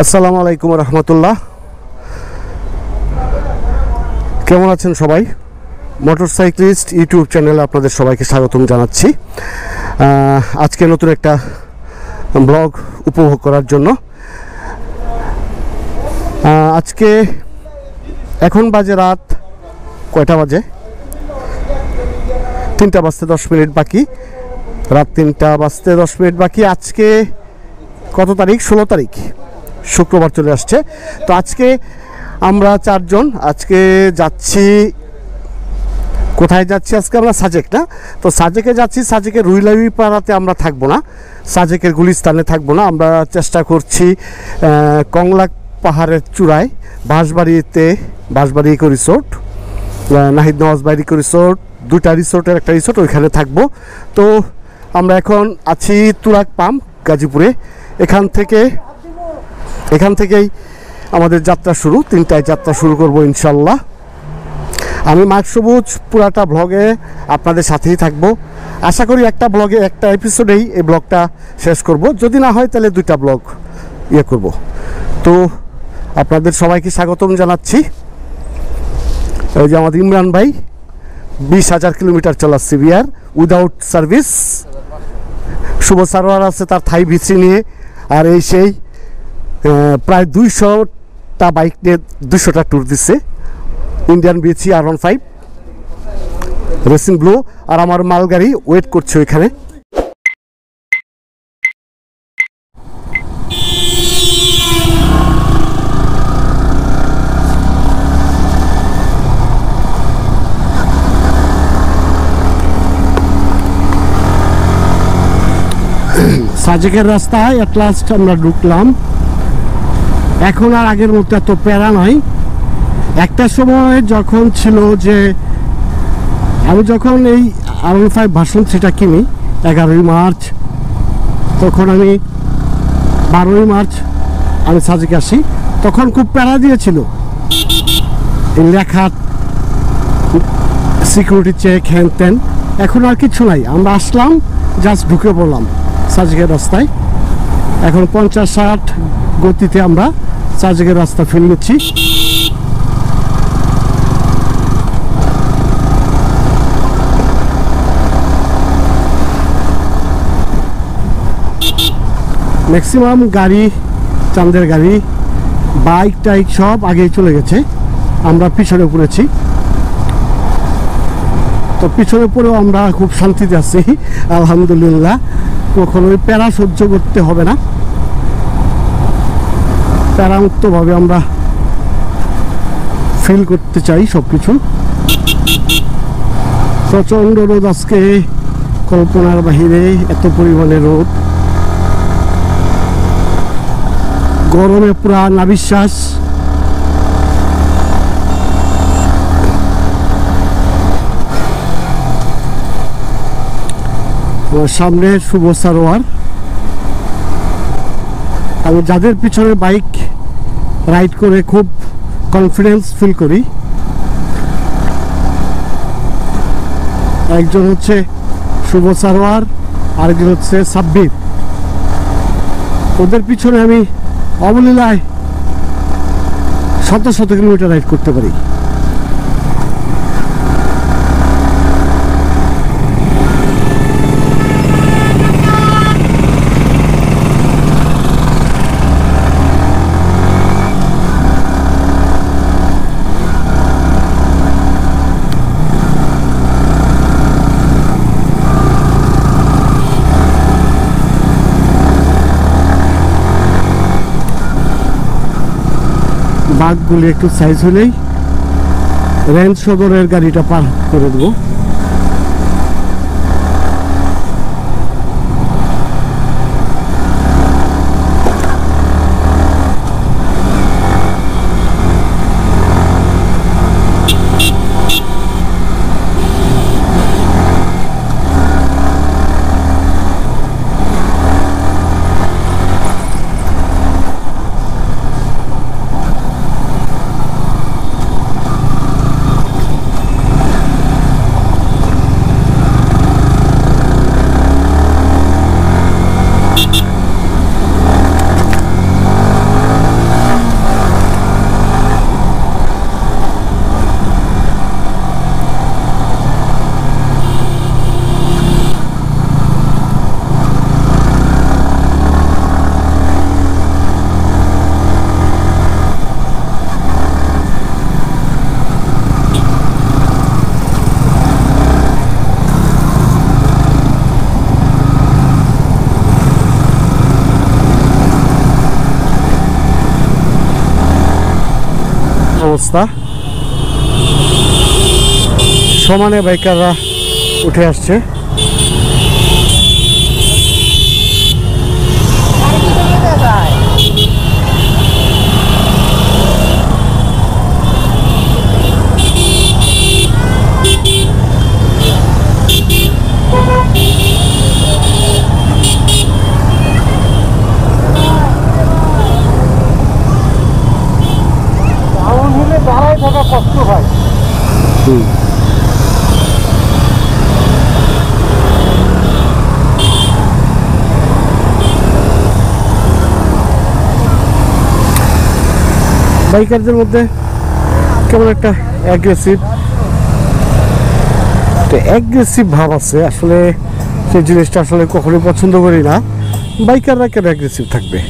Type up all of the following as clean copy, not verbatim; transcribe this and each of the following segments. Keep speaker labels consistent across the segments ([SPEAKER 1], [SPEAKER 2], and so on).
[SPEAKER 1] আসসালামু আলাইকুম রহমতুল্লাহ। কেমন আছেন সবাই? মোটরসাইক্লিস্ট ইউটিউব চ্যানেলে আপনাদের সবাইকে স্বাগতম জানাচ্ছি। আজকে নতুন একটা ব্লগ উপভোগ করার জন্য আজকে এখন বাজে রাত কয়টা বাজে? 3টা বাজতে 10 মিনিট বাকি। রাত 3টা বাজতে 10 মিনিট বাকি। আজকে কত তারিখ? 16 তারিখ, শুক্রবার চলে আসছে। তো আজকে আমরা 4 জন আজকে যাচ্ছি। কোথায় যাচ্ছি আজকে? আমরা সাজেক, না? তো সাজেকে যাচ্ছি। সাজেকের রুইলাবি পাড়াতে আমরা থাকবো না, সাজেকের গুলিস্তানে থাকবো না। আমরা চেষ্টা করছি কংলাক পাহাড়ের চূড়ায় বাঁশবাড়ি eco resort, Nahid Nawaz eco resort, 2টা রিসোর্টের একটা রিসোর্ট, ওইখানে থাকবো। তো আমরা এখন আছি তুরাগ পাম্প, গাজীপুরে। এখান থেকেই আমাদের যাত্রা শুরু। 3টায় যাত্রা শুরু করব ইনশাল্লাহ। আমি মার্ক সবুজ পুরাটা ব্লগে আপনাদের সাথেই থাকবো। আশা করি একটা ব্লগে একটা এপিসোডেই এই ব্লগটা শেষ করব। যদি না হয় তাহলে 2টা ব্লগ করব। তো আপনাদের সবাইকে স্বাগতম জানাচ্ছি। ওই যে আমাদের ইমরান ভাই 20,000 কিলোমিটার চালাচ্ছে বিয়ার উইদাউট সার্ভিস। শুভ সারোয়ার আছে তার থাই ভিসি নিয়ে, আর এই সেই প্রায় 200টা বাইক নিয়ে 200টা ট্যুর দিচ্ছে। ইন্ডিয়ান বিএসি R15 রেসিং ব্লু, আর আমার মালগাড়ি ওয়েট করছে ওইখানে। সাজেকের রাস্তায় এট লাস্ট আমরা ঢুকলাম। এখন আর আগের মতো এত প্যারা নয়। একটা সময় যখন ছিল যে আমি যখন এই R15 ভার্সন সেটা কিনি 11ই মার্চ, তখন আমি 12ই মার্চ আমি সাজেকে আসি। তখন খুব প্যারা দিয়েছিল, এই লেখা সিকিউরিটি চেক হ্যান ত্যান। এখন আর কিছু নাই। আমরা আসলাম, জাস্ট ঢুকে পড়লাম সাজেকের রাস্তায়। এখন 50-60 গতিতে আমরা সাজেকের রাস্তা ফিরে নিচ্ছি। ম্যাক্সিমাম গাড়ি, চাঁদের গাড়ি, বাইক টাইক সব আগেই চলে গেছে। আমরা পিছনে পড়েছি। তো পিছনে পড়েও আমরা খুব শান্তিতে আছি আলহামদুলিল্লাহ। কখনোই প্যারা সহ্য করতে হবে না। প্যারামুক্তভাবে আমরা ফিল করতে চাই সব কিছু। প্রচণ্ড রোদ আজকে, কল্পনার বাহিরে এত পরিমাণে রোদ। গরমে পুরা নাবিশ্বাস। সামনে শুভ সারোয়ার। আমি যাদের পিছনে বাইক রাইড করে খুব কনফিডেন্স ফিল করি, একজন হচ্ছে শুভ সারোয়ার, আরেকজন হচ্ছে সাব্বির। ওদের পিছনে আমি অবলীলায় শত শত কিলোমিটার রাইড করতে পারি। বাঘগুলি একটু সাইজ হলেই রেঞ্জ সদরের গাড়িটা পার করে দেবো। অবস্থা, সমানে বাইকাররা উঠে আসছে।
[SPEAKER 2] দাঁড়ায় থাকা কষ্ট হয়।
[SPEAKER 1] বাইকারদের মধ্যে কেমন একটা অ্যাগ্রেসিভ ভাব আছে। আসলে সেই জিনিসটা আসলে কখনোই পছন্দ করি না। বাইকাররা কেন অ্যাগ্রেসিভ থাকবে?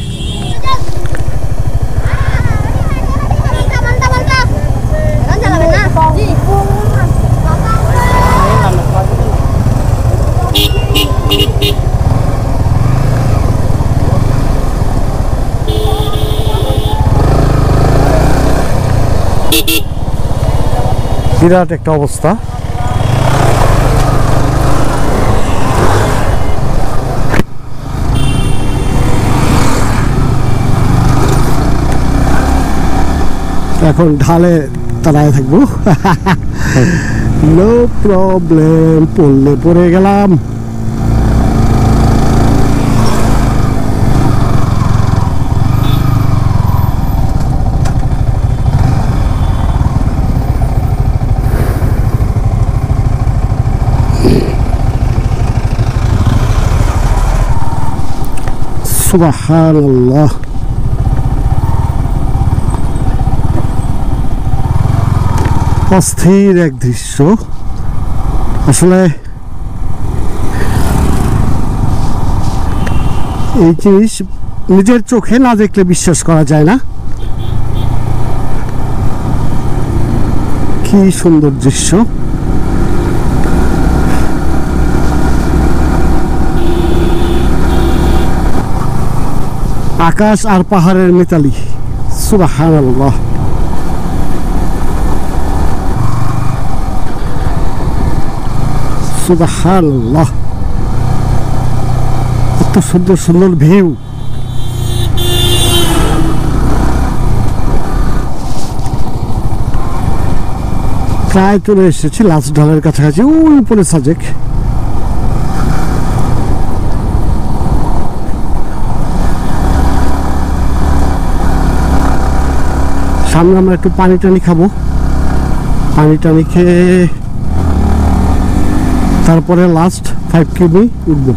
[SPEAKER 1] বিরাট একটা অবস্থা। এখন ঢালে দাঁড়ায় থাকবো। নো প্রবলেম, পড়লে পড়ে গেলাম। সুবহানাল্লাহ। অস্থির এক দৃশ্য। আসলে এই জিনিস নিজের চোখে না দেখলে বিশ্বাস করা যায় না। কি সুন্দর দৃশ্য। আকাশ আর পাহাড়ের মিতালি। সুবহানাল্লাহ। সুবহানাল্লাহ, এত সুন্দর সুন্দর ভিউ। প্রায় চলে এসেছি লাস্ট ঢালের কাছাকাছি। ওই উপরে সাজেক। সামনে আমরা একটু পানি টানি খাবো। পানি টানি খেয়ে তারপরে লাস্ট 5 কিমি উঠবো।